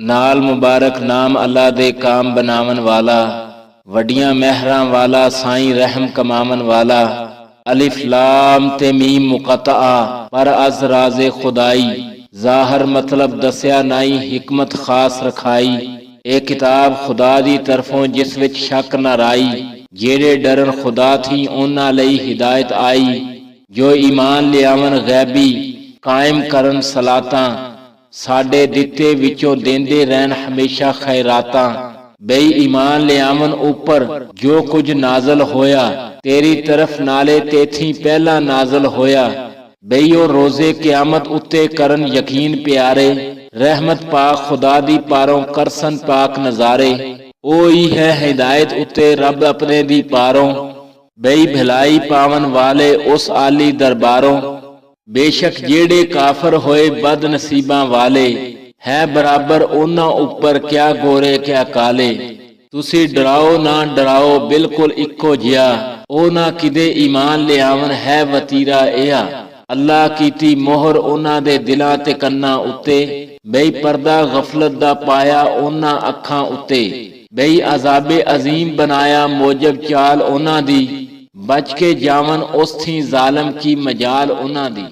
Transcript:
नाल मुबारक नाम अल्लाह दे काम बनावन वाला, वड्डियां महरां वाला, साईं रहम कमावन वाला। अलिफ लाम ते मीम मुकत्ता पर अज राजे खुदाई, जाहर मतलब दस्या नाई, हिकमत खास रखाई। ए किताब खुदा दी तरफों जिस विच शक न राई, जेड़े डरन खुदा थी उन्हां लई हिदायत आई। जो ईमान लियावन गैबी, कायम करन सलातां, साडे दिते विचों देंदे रहन हमेशा खैरातां। बई ईमान लियावन उपर जो कुछ नाजल होया, तेरी तरफ नाले तेथी पहला नाजल होया। बई ओ रोजे क्यामत उत्ते करन यकीन प्यारे, रहमत पाक खुदा दी पारों करसन पाक नजारे। ओ ही है हिदायत उत्ते रब अपने दी पारों, बई भलाई पावन वाले उस आली दरबारों। बेशक जेड़े काफर होए बद नसीबां वाले, है बराबर उन्हां उपर क्या गोरे क्या काले। तुसी डराओ ना डराओ बिल्कुल इक्को जिहा, ओ ना किदे ईमान लियावन है वतीरा इहा। अल्लाह कीती मोहर उन्हां दे दिलां ते कन्नां उत्ते, बई पर्दा गफलत दा पाया उन्हां अखां उत्ते। बई अजाबे अजीम बनाया मोजब चाल उन्हां दी, बच के जावन उस थी जालम की मजाल उन्हां दी।